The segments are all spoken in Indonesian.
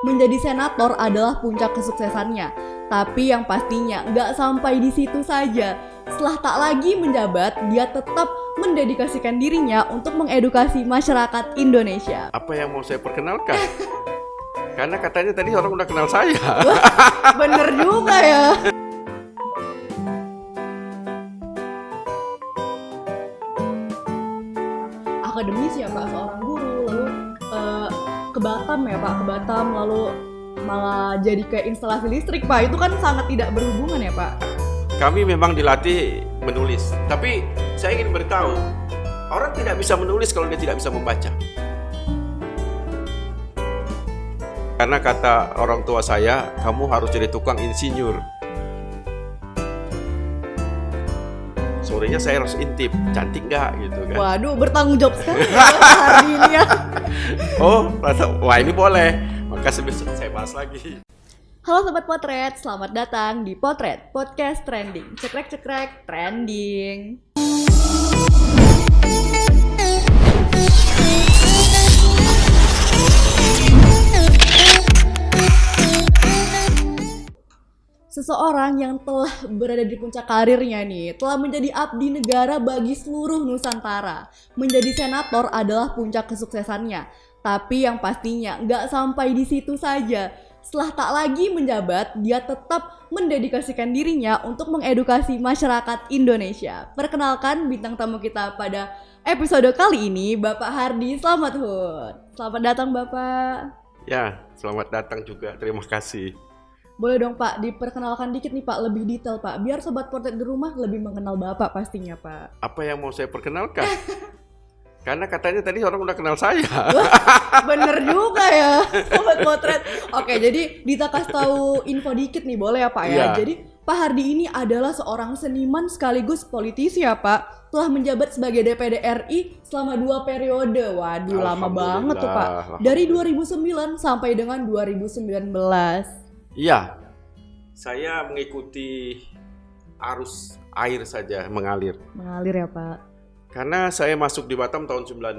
Menjadi senator adalah puncak kesuksesannya. Tapi yang pastinya nggak sampai di situ saja. Setelah tak lagi menjabat, dia tetap mendedikasikan dirinya untuk mengedukasi masyarakat Indonesia. Apa yang mau saya perkenalkan? Karena katanya tadi orang udah kenal saya. Bener juga ya. Akademis ya Pak, seorang guru, lalu ke Batam ya Pak, ke Batam lalu malah jadi kayak instalasi listrik Pak, itu kan sangat tidak berhubungan ya Pak. Kami memang dilatih menulis, tapi saya ingin beritahu, orang tidak bisa menulis kalau dia tidak bisa membaca. Karena kata orang tua saya, kamu harus jadi tukang insinyur. Sorenya saya harus intip, cantik nggak gitu kan. Waduh, bertanggung jawab sekali ya hari ini ya. Oh, wah ini boleh, maka saya bahas lagi. Halo Sobat Potret, selamat datang di Potret, podcast trending. Cekrek-cekrek, trending. Seseorang yang telah berada di puncak karirnya nih, telah menjadi abdi negara bagi seluruh Nusantara. Menjadi senator adalah puncak kesuksesannya. Tapi yang pastinya nggak sampai di situ saja. Setelah tak lagi menjabat, dia tetap mendedikasikan dirinya untuk mengedukasi masyarakat Indonesia. Perkenalkan bintang tamu kita pada episode kali ini, Bapak Hardy Slamet-Hud. Selamat datang Bapak. Ya, selamat datang juga, terima kasih. Boleh dong Pak, diperkenalkan dikit nih Pak, lebih detail Pak, biar Sobat Potret di rumah lebih mengenal Bapak pastinya Pak. Apa yang mau saya perkenalkan? Karena katanya tadi orang udah kenal saya. Bener juga ya, Sobat Potret. Oke, jadi Dita kasih tahu info dikit nih, boleh ya Pak ya? Iya. Jadi Pak Hardy ini adalah seorang seniman sekaligus politisi ya Pak. Telah menjabat sebagai DPD RI selama 2 periode. Waduh, lama banget tuh Pak. Dari 2009 sampai dengan 2019. Iya, saya mengikuti arus air saja mengalir. Mengalir ya Pak. Karena saya masuk di Batam tahun 96,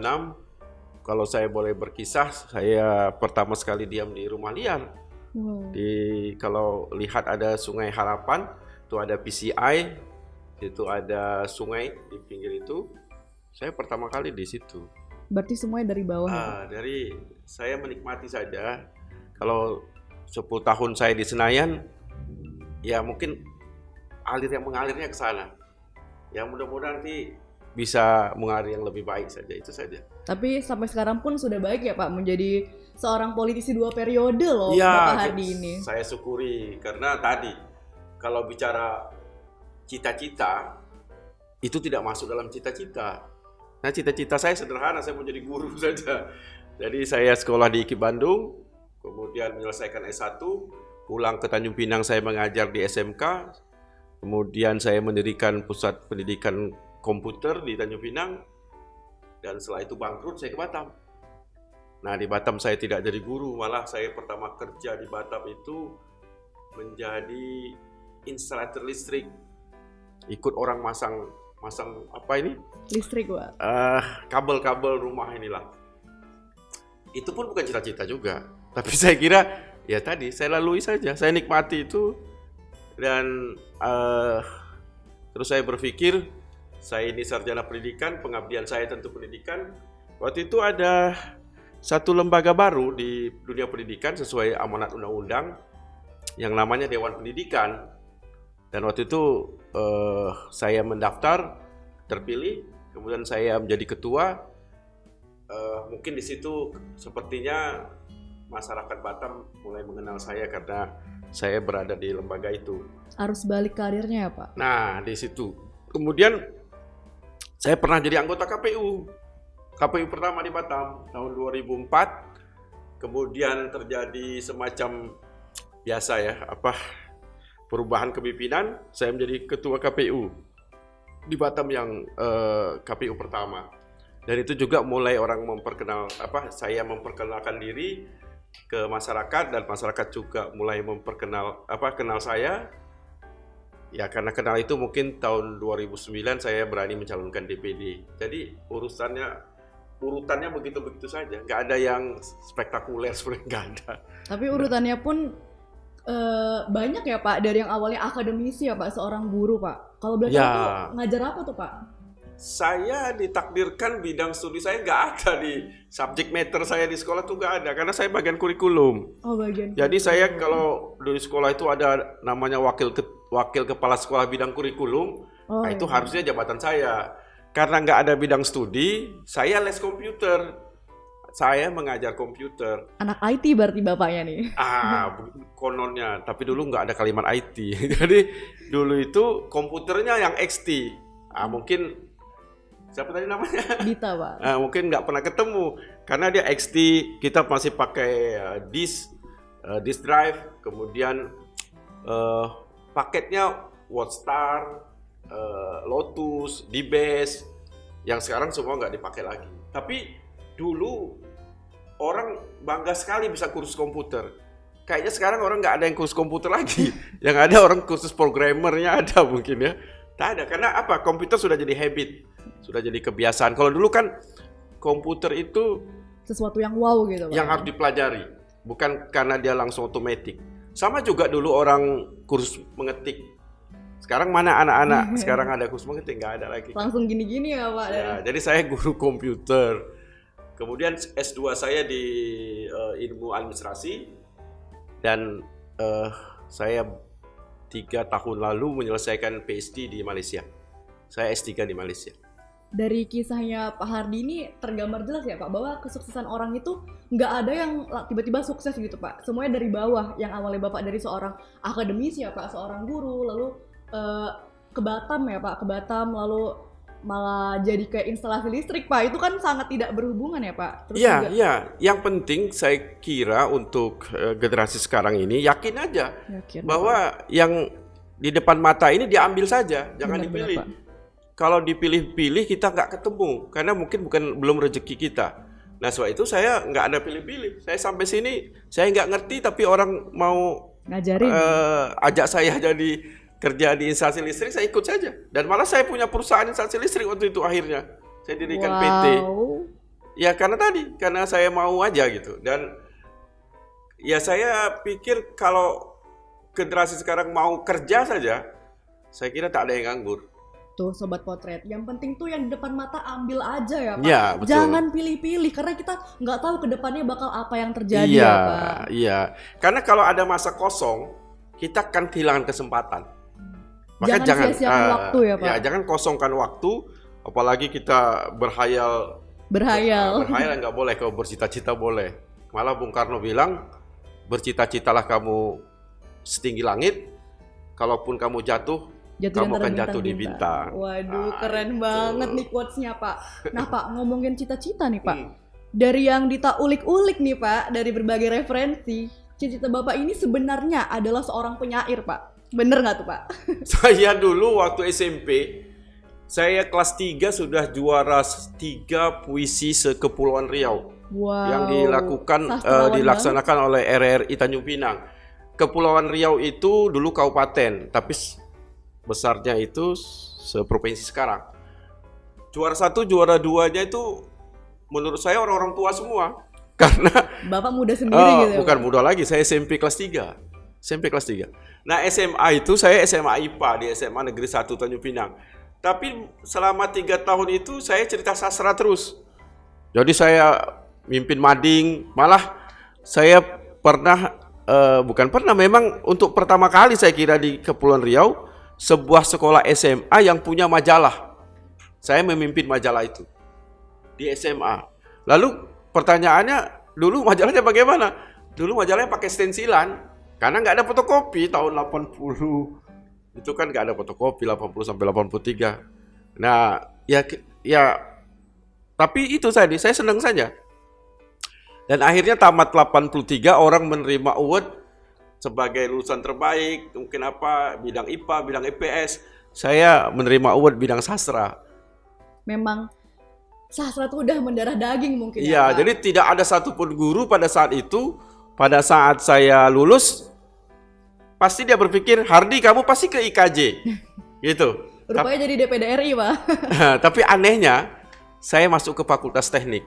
kalau saya boleh berkisah, saya pertama sekali diam di rumah liar. Kalau lihat ada Sungai Harapan, itu ada PCI, itu ada sungai di pinggir itu. Saya pertama kali di situ. Berarti semuanya dari bawah. Dari saya menikmati saja. Kalau 10 tahun saya di Senayan, ya mungkin mengalirnya ke sana. Ya mudah-mudahan nanti bisa mengalir yang lebih baik saja, itu saja. Tapi sampai sekarang pun sudah baik ya Pak, menjadi seorang politisi 2 periode loh ya, Bapak Hardy ini. Saya syukuri, karena tadi kalau bicara cita-cita, itu tidak masuk dalam cita-cita. Nah cita-cita saya sederhana, saya mau jadi guru saja. Jadi saya sekolah di IKIP Bandung, kemudian menyelesaikan S1, pulang ke Tanjung Pinang saya mengajar di SMK, kemudian saya mendirikan pusat pendidikan komputer di Tanjung Pinang, dan setelah itu bangkrut saya ke Batam. Nah di Batam saya tidak jadi guru, malah saya pertama kerja di Batam itu menjadi instalator listrik, ikut orang masang apa ini? Listrik Pak. Kabel-kabel rumah inilah. Itu pun bukan cita-cita juga. Tapi saya kira, ya tadi saya lalui saja, saya nikmati itu. Dan terus saya berpikir, saya ini sarjana pendidikan, pengabdian saya tentu pendidikan. Waktu itu ada satu lembaga baru di dunia pendidikan sesuai amanat undang-undang yang namanya Dewan Pendidikan. Dan waktu itu saya mendaftar, terpilih, kemudian saya menjadi ketua. Mungkin di situ sepertinya masyarakat Batam mulai mengenal saya karena saya berada di lembaga itu. Arus balik karirnya ya Pak? Nah di situ. Kemudian saya pernah jadi anggota KPU pertama di Batam tahun 2004. Kemudian terjadi semacam biasa ya, perubahan kepemimpinan. Saya menjadi ketua KPU di Batam yang KPU pertama. Dan itu juga mulai orang saya memperkenalkan diri ke masyarakat, dan masyarakat juga mulai kenal saya. Ya karena kenal itu mungkin tahun 2009 saya berani mencalonkan DPD. Jadi urusannya urutannya begitu-begitu saja, nggak ada yang spektakuler sebenarnya, nggak ada. Tapi urutannya pun banyak ya Pak, dari yang awalnya akademisi ya Pak, seorang guru Pak. Kalau boleh tahu Ya. tuh ngajar apa tuh Pak? Saya ditakdirkan bidang studi saya nggak ada di subject matter saya di sekolah tuh nggak ada, karena saya bagian kurikulum. Oh bagian. Jadi saya kalau di sekolah itu ada namanya wakil kepala sekolah bidang kurikulum, Oh, nah itu iya. harusnya jabatan saya. Karena nggak ada bidang studi, saya les komputer. Saya mengajar komputer. Anak IT berarti bapaknya nih. Kononnya, tapi dulu nggak ada kalimat IT. Jadi dulu itu komputernya yang XT. Mungkin siapa tadi namanya? Dita Pak. Mungkin nggak pernah ketemu karena dia XT, kita masih pakai disk drive, kemudian paketnya WordStar, Lotus, DBase, yang sekarang semua nggak dipakai lagi. Tapi dulu orang bangga sekali bisa kursus komputer. Kayaknya sekarang orang nggak ada yang kursus komputer lagi. Yang ada orang kursus programmernya ada mungkin ya. Tak ada, karena apa? Komputer sudah jadi habit, sudah jadi kebiasaan. Kalau dulu kan komputer itu Sesuatu yang wow gitu Pak. yang harus dipelajari, bukan karena dia langsung otomatis. Sama juga dulu orang kursus mengetik. Sekarang mana anak-anak sekarang ada kursus mengetik? Nggak ada lagi. Langsung gini-gini ya Pak. Ya, jadi saya guru komputer. Kemudian S2 saya di ilmu administrasi, dan saya 3 tahun lalu menyelesaikan PhD di Malaysia. Saya S3 di Malaysia. Dari kisahnya Pak Hardi ini tergambar jelas ya Pak, bahwa kesuksesan orang itu nggak ada yang tiba-tiba sukses gitu Pak. Semuanya dari bawah, yang awalnya Bapak dari seorang akademisi ya Pak, seorang guru, lalu ke Batam ya Pak, ke Batam lalu malah jadi kayak instalasi listrik Pak. Itu kan sangat tidak berhubungan ya Pak. Terus Iya, juga, iya. Yang penting saya kira untuk generasi sekarang ini yakin aja yakin, bahwa yang di depan mata ini diambil saja, jangan Benar, dipilih. benar, Kalau dipilih-pilih kita nggak ketemu, karena mungkin belum rezeki kita. Nah sebab itu saya nggak ada pilih-pilih. Saya sampai sini saya nggak ngerti, tapi orang mau ngajarin. ajak saya jadi kerja di instansi listrik, saya ikut saja. Dan malah saya punya perusahaan instansi listrik waktu itu akhirnya. Saya dirikan PT. Ya karena saya mau aja gitu. Dan ya saya pikir kalau generasi sekarang mau kerja saja, saya kira tak ada yang nganggur. Tuh Sobat Potret, yang penting tuh yang di depan mata ambil aja ya Pak. Ya, betul. Jangan pilih-pilih, karena kita nggak tahu ke depannya bakal apa yang terjadi Iya, ya Pak. iya. Karena kalau ada masa kosong, kita akan kehilangan kesempatan. Maka Jangan sia-siakan waktu ya Pak. Ya, jangan kosongkan waktu, apalagi kita berhayal. Berhayal. Berhayal nggak boleh, kalau bercita-cita boleh. Malah Bung Karno bilang, bercita-citalah kamu setinggi langit, kalaupun kamu jatuh, kamu akan jatuh di bintang. Waduh, keren banget nih quotes-nya Pak. Nah Pak, ngomongin cita-cita nih Pak. Hmm. Dari yang Dita ulik-ulik nih Pak, dari berbagai referensi, cita-cita Bapak ini sebenarnya adalah seorang penyair Pak. Bener nggak tuh Pak? Saya dulu waktu SMP, saya kelas 3 sudah juara 3 puisi se-Kepulauan Riau. Wow. Yang dilaksanakan oleh RRI Tanjung Pinang. Kepulauan Riau itu dulu kabupaten, tapi besarnya itu seprovinsi sekarang. Juara 1, juara 2-nya itu menurut saya orang-orang tua semua. Karena Bapak muda sendiri gitu ya? Bukan muda lagi, saya SMP kelas 3. SMP kelas 3. Nah, SMA itu saya SMA IPA di SMA Negeri 1 Tanjung Pinang. Tapi selama 3 tahun itu saya cerita sastra terus. Jadi saya mimpin mading, malah saya memang untuk pertama kali saya kira di Kepulauan Riau, sebuah sekolah SMA yang punya majalah. Saya memimpin majalah itu di SMA. Lalu pertanyaannya, dulu majalahnya bagaimana? Dulu majalahnya pakai stensilan, karena nggak ada fotokopi tahun 80. Itu kan nggak ada fotokopi 80 sampai 83. Nah, ya tapi itu saya senang saja. Dan akhirnya tamat 83, orang menerima award sebagai lulusan terbaik, mungkin bidang IPA, bidang IPS. Saya menerima award bidang sastra. Memang sastra itu udah mendarah daging mungkin ya Iya, Pak? jadi tidak ada satupun guru pada saat itu, pada saat saya lulus, pasti dia berpikir, Hardi kamu pasti ke IKJ. Gitu. Rupanya jadi DPD RI Pak. Tapi anehnya, saya masuk ke Fakultas Teknik.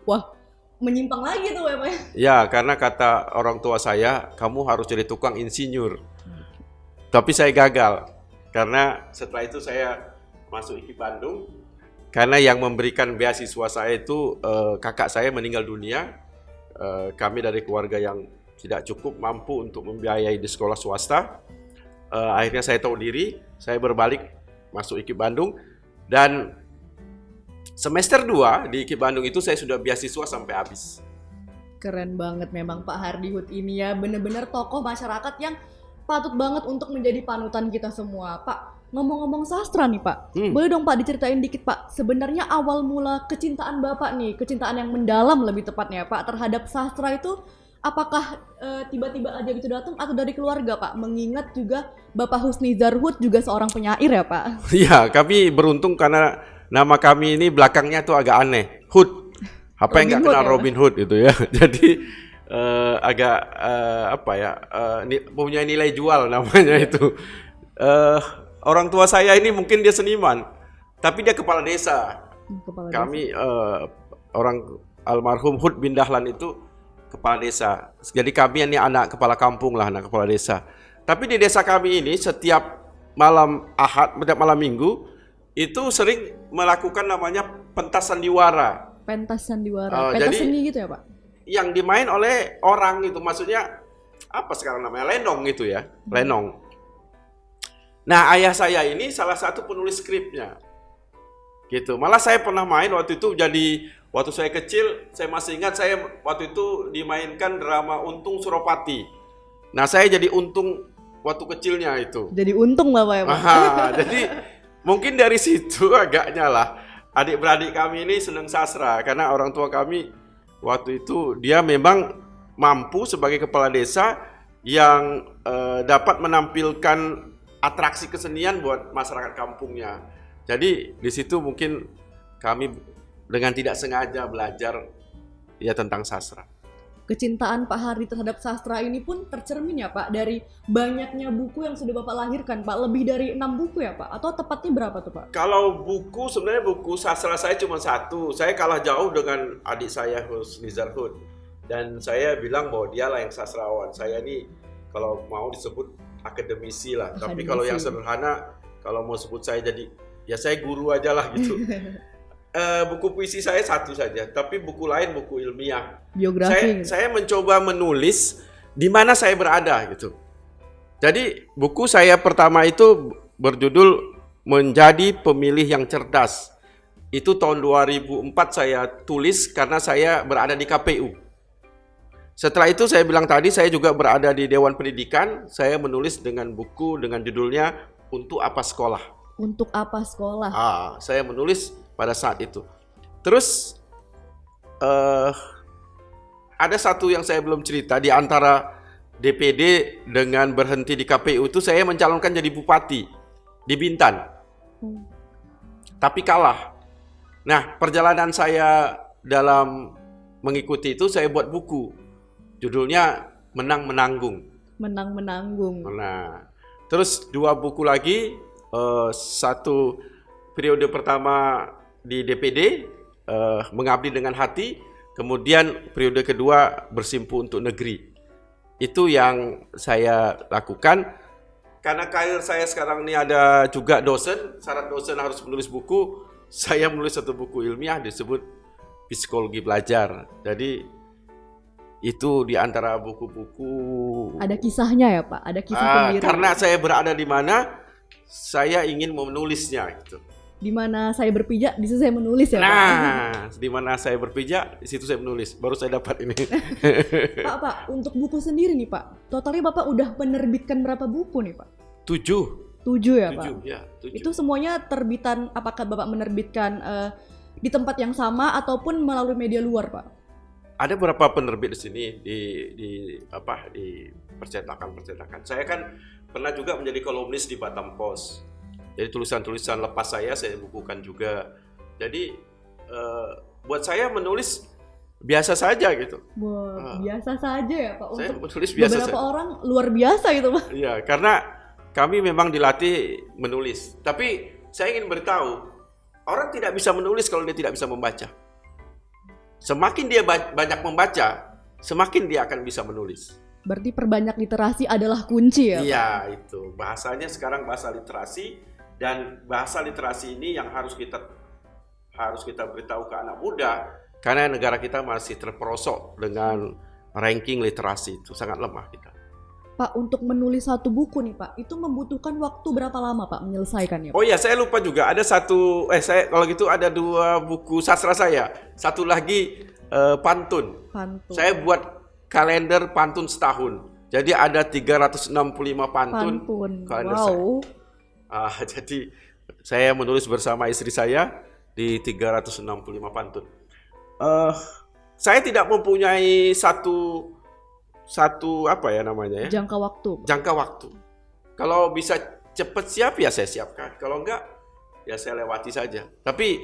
Wah, menyimpang lagi tuh ya Pak ya? Ya, karena kata orang tua saya, kamu harus jadi tukang insinyur. Tapi saya gagal, karena setelah itu saya masuk IKIP Bandung, karena yang memberikan beasiswa saya itu kakak saya meninggal dunia. Kami dari keluarga yang tidak cukup mampu untuk membiayai di sekolah swasta. Akhirnya saya tahu diri, saya berbalik masuk IKIP Bandung, dan semester 2 di IKIP Bandung itu saya sudah beasiswa sampai habis. Keren banget memang Pak Hardihut ini ya, bener-bener tokoh masyarakat yang patut banget untuk menjadi panutan kita semua. Pak, ngomong-ngomong sastra nih Pak, boleh dong Pak diceritain dikit Pak, sebenarnya awal mula kecintaan Bapak nih, kecintaan yang mendalam lebih tepatnya Pak terhadap sastra itu, apakah tiba-tiba aja gitu datang atau dari keluarga Pak? Mengingat juga Bapak Husnizar Hud juga seorang penyair ya Pak? Iya, kami beruntung karena nama kami ini belakangnya tuh agak aneh, Hood. Apa yang nggak kenal Robin Hood gitu ya. Jadi agak punya nilai jual namanya itu. Orang tua saya ini mungkin dia seniman, tapi dia kepala desa. Kami orang almarhum Hud bin Dahlan itu kepala desa. Jadi kami ini anak kepala kampung lah, anak kepala desa. Tapi di desa kami ini setiap malam Ahad, setiap malam Minggu itu sering melakukan namanya pentas sandiwara. Pentas sandiwara, pentas seni gitu ya Pak? Yang dimain oleh orang itu, maksudnya apa sekarang namanya, lenong gitu ya, lenong. Nah, ayah saya ini salah satu penulis skripnya, gitu. Malah saya pernah main waktu itu, waktu saya kecil, saya masih ingat saya waktu itu dimainkan drama Untung Suropati. Nah, saya jadi Untung waktu kecilnya itu. Jadi untung Bapak ya Pak? Jadi mungkin dari situ agaknya lah. Adik-beradik kami ini senang sastra karena orang tua kami waktu itu dia memang mampu sebagai kepala desa yang dapat menampilkan atraksi kesenian buat masyarakat kampungnya. Jadi di situ mungkin kami dengan tidak sengaja belajar ya tentang sastra. Kecintaan Pak Hardi terhadap sastra ini pun tercermin ya Pak dari banyaknya buku yang sudah Bapak lahirkan Pak, lebih dari 6 buku ya Pak, atau tepatnya berapa tuh Pak? Kalau buku, sebenarnya buku sastra saya cuma 1, saya kalah jauh dengan adik saya Husnizar Hud, dan saya bilang bahwa dialah yang sastrawan, saya ini kalau mau disebut akademisi lah, tapi kalau yang sederhana, kalau mau sebut saya jadi, ya saya guru aja lah gitu. Buku puisi saya 1 saja, tapi buku lain buku ilmiah. Biografi. Saya mencoba menulis di mana saya berada gitu. Jadi buku saya pertama itu berjudul Menjadi Pemilih yang Cerdas. Itu tahun 2004 saya tulis karena saya berada di KPU. Setelah itu saya bilang tadi saya juga berada di Dewan Pendidikan. Saya menulis dengan buku dengan judulnya Untuk Apa Sekolah. Untuk Apa Sekolah? Saya menulis pada saat itu. Terus ada satu yang saya belum cerita, di antara DPD dengan berhenti di KPU itu saya mencalonkan jadi bupati di Bintan. Tapi kalah. Nah, perjalanan saya dalam mengikuti itu saya buat buku. Judulnya Menang Menanggung. Menang Menanggung. Nah, terus 2 buku lagi, satu periode pertama di DPD, Mengabdi dengan Hati, kemudian periode kedua Bersimpu untuk Negeri. Itu yang saya lakukan. Karena karir saya sekarang ini ada juga dosen, syarat dosen harus menulis buku, saya menulis 1 buku ilmiah disebut Psikologi Belajar. Jadi itu di antara buku-buku. Ada kisahnya ya Pak? Ada kisah pembira. Karena saya berada di mana, saya ingin menulisnya gitu. Di mana saya berpijak, di situ saya menulis ya Pak? Nah, di mana saya berpijak, di situ saya menulis. Baru saya dapat ini. Pak, untuk buku sendiri nih Pak, totalnya Bapak udah menerbitkan berapa buku nih Pak? 7 ya Pak? 7. Itu semuanya terbitan, apakah Bapak menerbitkan di tempat yang sama ataupun melalui media luar Pak? Ada beberapa penerbit di sini di percetakan. Saya kan pernah juga menjadi kolumnis di Batam Post. Jadi tulisan-tulisan lepas saya bukukan juga. Jadi buat saya menulis biasa saja gitu. Biasa saja ya Pak. Saya untuk menulis biasa beberapa saja. orang luar biasa gitu Pak. Iya, karena kami memang dilatih menulis. Tapi saya ingin beritahu orang tidak bisa menulis kalau dia tidak bisa membaca. Semakin dia banyak membaca, semakin dia akan bisa menulis. Berarti perbanyak literasi adalah kunci ya, Pak? Iya, itu. Bahasanya sekarang bahasa literasi, dan bahasa literasi ini yang harus kita beritahu ke anak muda, karena negara kita masih terperosok dengan ranking literasi, itu sangat lemah kita. Pak, untuk menulis satu buku nih Pak, itu membutuhkan waktu berapa lama Pak menyelesaikannya? Oh iya, saya lupa juga ada kalau gitu ada 2 buku sastra saya. Satu lagi pantun. Saya buat kalender pantun setahun. Jadi ada 365 pantun. Kalender wow. saya. Jadi saya menulis bersama istri saya di 365 pantun. Saya tidak mempunyai satu apa ya namanya ya? Jangka waktu. Kalau bisa cepat siap ya saya siapkan. Kalau enggak ya saya lewati saja. Tapi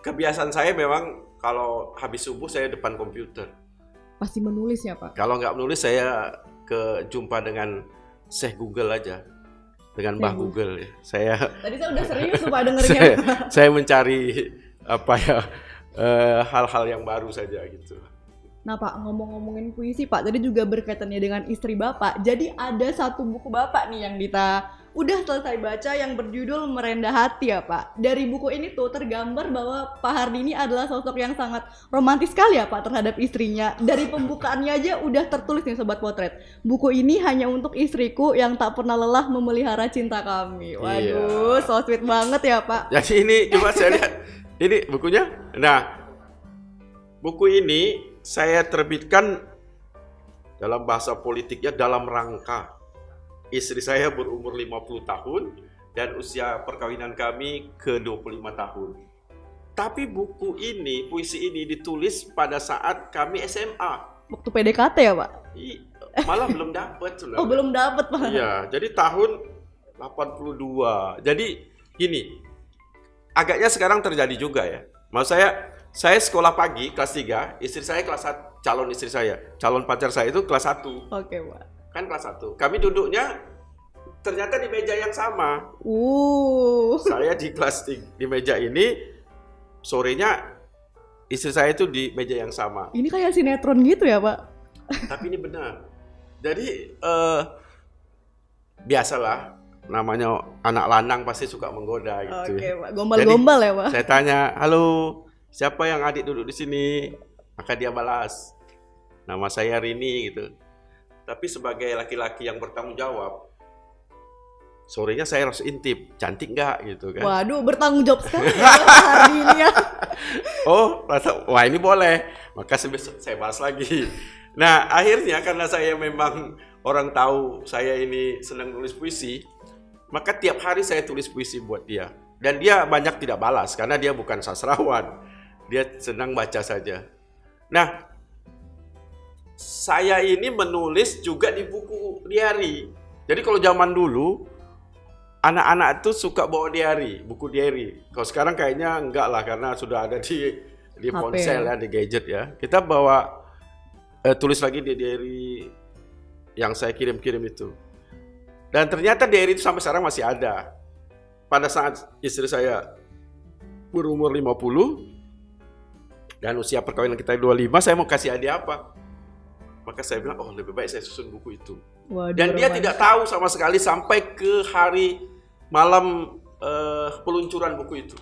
kebiasaan saya memang kalau habis subuh saya depan komputer. Pasti menulis ya Pak? Kalau nggak menulis saya jumpa dengan Syekh Google aja. Dengan Mbah Google ya. Tadi saya udah serius Pak dengernya. saya mencari apa ya hal-hal yang baru saja gitu. Nah Pak, ngomongin puisi Pak, tadi juga berkaitannya dengan istri Bapak. Jadi ada satu buku Bapak nih yang Dita udah selesai baca yang berjudul Merendah Hati ya Pak. Dari buku ini tuh tergambar bahwa Pak Hardy ini adalah sosok yang sangat romantis sekali ya Pak terhadap istrinya. Dari pembukaannya aja udah tertulis nih Sobat Potret. Buku ini hanya untuk istriku yang tak pernah lelah memelihara cinta kami. Waduh, so sweet banget ya Pak. Jadi ini coba saya lihat, ini bukunya. Nah, buku ini saya terbitkan dalam bahasa politiknya dalam rangka istri saya berumur 50 tahun dan usia perkawinan kami ke 25 tahun. Tapi buku ini, puisi ini ditulis pada saat kami SMA. Waktu PDKT ya Pak? Malah belum dapat. Oh belum dapat Pak? Iya, jadi tahun 82. Jadi gini, agaknya sekarang terjadi juga ya. Maksud saya sekolah pagi kelas 3, istri saya kelas 1, calon istri saya, calon pacar saya itu kelas 1. Oke, Pak. Kan kelas 1. Kami duduknya ternyata di meja yang sama. Saya di di meja ini, sorenya istri saya itu di meja yang sama. Ini kayak sinetron gitu ya, Pak? Tapi ini benar. Jadi biasalah, namanya anak lanang pasti suka menggoda gitu. Oke, Pak. Gombal-gombal ya, Pak? Saya tanya, halo, siapa yang adik duduk di sini? Maka dia balas, nama saya Rini gitu. Tapi sebagai laki-laki yang bertanggung jawab, sorenya saya harus intip, cantik nggak gitu kan? Waduh, bertanggung jawab sekali ya hari ini ya. Oh, wah ini boleh. Maka saya balas lagi. Nah, akhirnya karena saya memang orang tahu saya ini senang nulis puisi, maka tiap hari saya tulis puisi buat dia. Dan dia banyak tidak balas karena dia bukan sastrawan. Dia senang baca saja. Nah, saya ini menulis juga di buku diary. Jadi kalau zaman dulu, anak-anak itu suka bawa diary, buku diary. Kalau sekarang kayaknya enggak lah karena sudah ada di ponsel ya, di gadget ya. Kita bawa tulis lagi di diary yang saya kirim-kirim itu. Dan ternyata diary itu sampai sekarang masih ada. Pada saat istri saya berumur 50 dan usia perkawinan kita 25, saya mau kasih hadiah apa? Maka saya bilang, oh lebih baik saya susun buku itu. Waduh, dan dia tidak tahu sama sekali sampai ke hari malam peluncuran buku itu.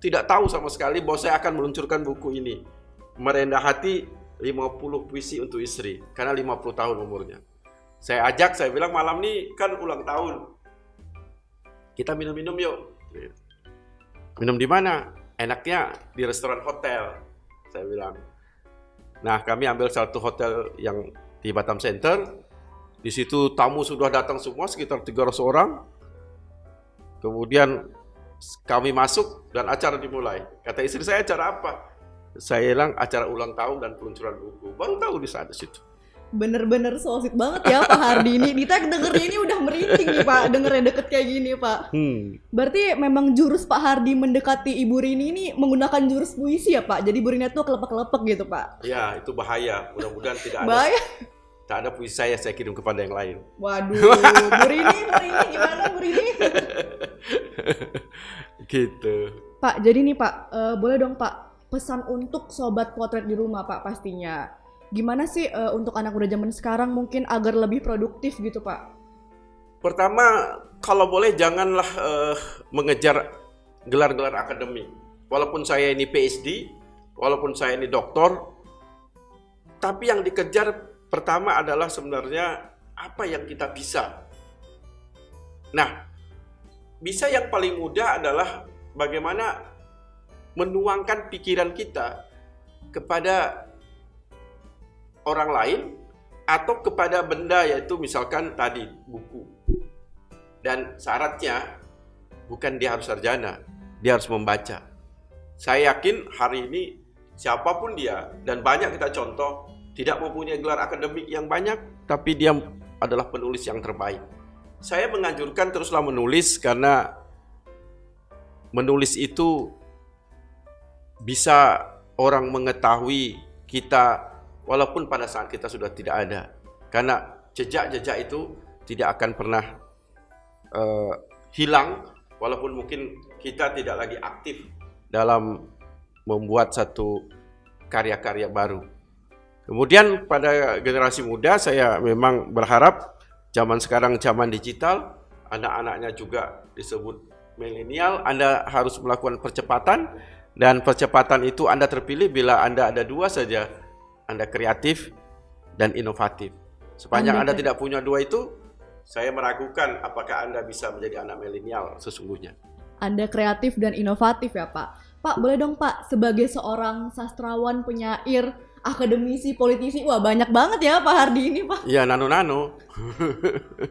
Tidak tahu sama sekali bahwa saya akan meluncurkan buku ini. Merendah Hati 50 puisi untuk istri. Karena 50 tahun umurnya. Saya ajak, saya bilang malam ini kan ulang tahun. Kita minum-minum yuk. Minum di mana? Enaknya di restoran hotel. Saya bilang. Nah, kami ambil satu hotel yang di Batam Center. Di situ tamu sudah datang semua, sekitar 300 orang. Kemudian kami masuk dan acara dimulai. Kata istri saya, acara apa? Saya bilang acara ulang tahun dan peluncuran buku. Baru tahu di saat situ. Bener-bener so sweet banget ya Pak Hardy ini. Dita dengernya ini udah merinding nih Pak, dengernya deket kayak gini Pak. Berarti memang jurus Pak Hardy mendekati Ibu Rini ini menggunakan jurus puisi ya Pak? Jadi Bu Rini tuh kelepek-kelepek gitu Pak? Ya, itu bahaya. Mudah-mudahan tidak ada. Bahaya? Tak ada puisi saya kirim kepada yang lain. Waduh, Bu Rini gimana Bu Rini? Gitu. Pak, jadi nih Pak, boleh dong Pak pesan untuk sobat potret di rumah Pak pastinya. Gimana sih untuk anak muda zaman sekarang mungkin agar lebih produktif gitu Pak? Pertama, kalau boleh janganlah mengejar gelar-gelar akademik. Walaupun saya ini PhD, walaupun saya ini doktor, tapi yang dikejar pertama adalah sebenarnya apa yang kita bisa. Nah, bisa yang paling mudah adalah bagaimana menuangkan pikiran kita kepada orang lain atau kepada benda, yaitu misalkan tadi buku. Dan syaratnya bukan dia harus sarjana, dia harus membaca. Saya yakin hari ini siapapun dia, dan banyak kita contoh, tidak mempunyai gelar akademik yang banyak, tapi dia adalah penulis yang terbaik. Saya menganjurkan teruslah menulis, karena menulis itu bisa orang mengetahui kita walaupun pada saat kita sudah tidak ada. Karena jejak-jejak itu tidak akan pernah hilang, walaupun mungkin kita tidak lagi aktif dalam membuat satu karya-karya baru. Kemudian pada generasi muda, saya memang berharap zaman sekarang zaman digital, anak-anaknya juga disebut milenial, Anda harus melakukan percepatan, dan percepatan itu Anda terpilih bila Anda ada dua saja, Anda kreatif dan inovatif. Sepanjang Anda tidak punya dua itu, saya meragukan apakah Anda bisa menjadi anak milenial sesungguhnya. Anda kreatif dan inovatif ya Pak. Pak, boleh dong Pak, sebagai seorang sastrawan, penyair, akademisi, politisi, wah banyak banget ya Pak Hardy ini Pak. Iya, nano-nano.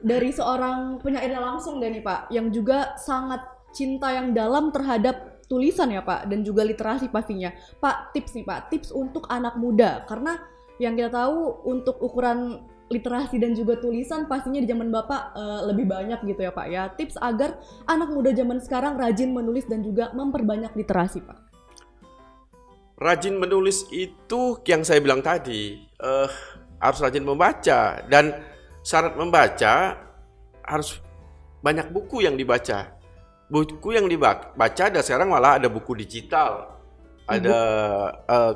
Dari seorang penyairnya langsung deh nih Pak, yang juga sangat cinta yang dalam terhadap tulisan ya Pak, dan juga literasi pastinya. Pak, tips nih Pak, tips untuk anak muda, karena yang kita tahu untuk ukuran literasi dan juga tulisan pastinya di zaman Bapak lebih banyak gitu ya Pak ya. Tips agar anak muda zaman sekarang rajin menulis dan juga memperbanyak literasi Pak. Rajin menulis itu yang saya bilang tadi, harus rajin membaca, dan syarat membaca harus banyak buku yang dibaca. Buku yang dibaca, dan sekarang malah ada buku digital. Ada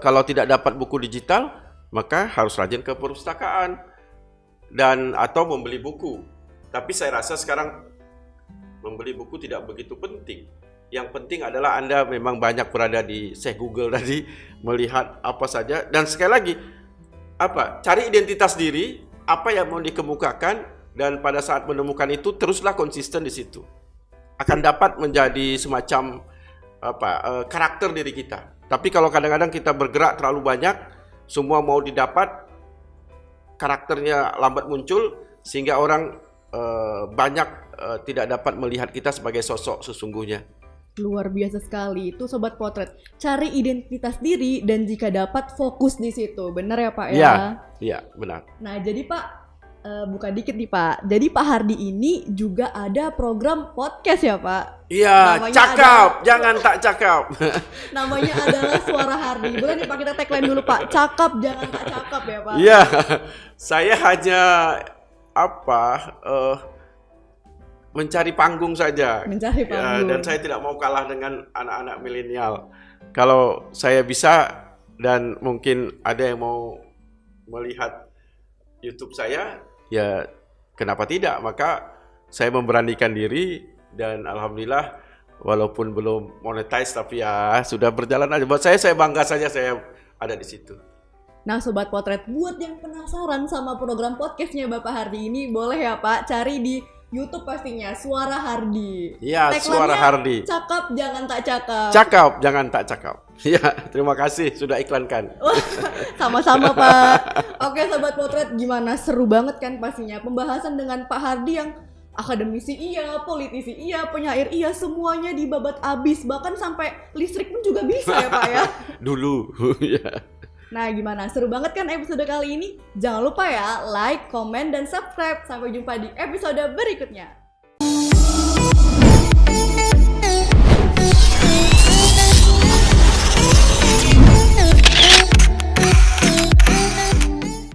kalau tidak dapat buku digital, maka harus rajin ke perpustakaan dan atau membeli buku. Tapi saya rasa sekarang membeli buku tidak begitu penting. Yang penting adalah Anda memang banyak berada di Google tadi, melihat apa saja, dan sekali lagi cari identitas diri, apa yang mau dikemukakan, dan pada saat menemukan itu teruslah konsisten di situ. Akan dapat menjadi semacam karakter diri kita. Tapi kalau kadang-kadang kita bergerak terlalu banyak, semua mau didapat, karakternya lambat muncul, sehingga orang banyak tidak dapat melihat kita sebagai sosok sesungguhnya. Luar biasa sekali, itu Sobat Potret. Cari identitas diri dan jika dapat fokus di situ, benar ya Pak ya? Iya, benar. Nah jadi Pak, buka dikit nih Pak. Jadi Pak Hardy ini juga ada program podcast ya Pak? Iya, cakap, jangan tak cakap. Namanya adalah Suara Hardy. Boleh nih Pak kita tagline dulu Pak, cakap jangan tak cakap ya Pak? Iya, saya hanya mencari panggung saja. Mencari panggung. Dan saya tidak mau kalah dengan anak-anak milenial. Kalau saya bisa, dan mungkin ada yang mau melihat YouTube saya, ya kenapa tidak? Maka saya memberanikan diri, dan alhamdulillah walaupun belum monetize tapi ya sudah berjalan aja. Buat saya bangga saja saya ada di situ. Nah Sobat Potret, buat yang penasaran sama program podcastnya Bapak Hardy ini, boleh ya Pak cari di YouTube pastinya, Suara Hardy. Iya, Suara Hardy. Cakap jangan tak cakap. Cakap jangan tak cakap. Ya, terima kasih sudah iklankan. Sama-sama Pak. Oke Sobat Potret, gimana? Seru banget kan pastinya pembahasan dengan Pak Hardy yang akademisi iya, politisi iya, penyair iya, semuanya dibabat abis. Bahkan sampai listrik pun juga bisa ya Pak ya. Dulu, ya. Nah gimana? Seru banget kan episode kali ini? Jangan lupa ya like, komen, dan subscribe. Sampai jumpa di episode berikutnya.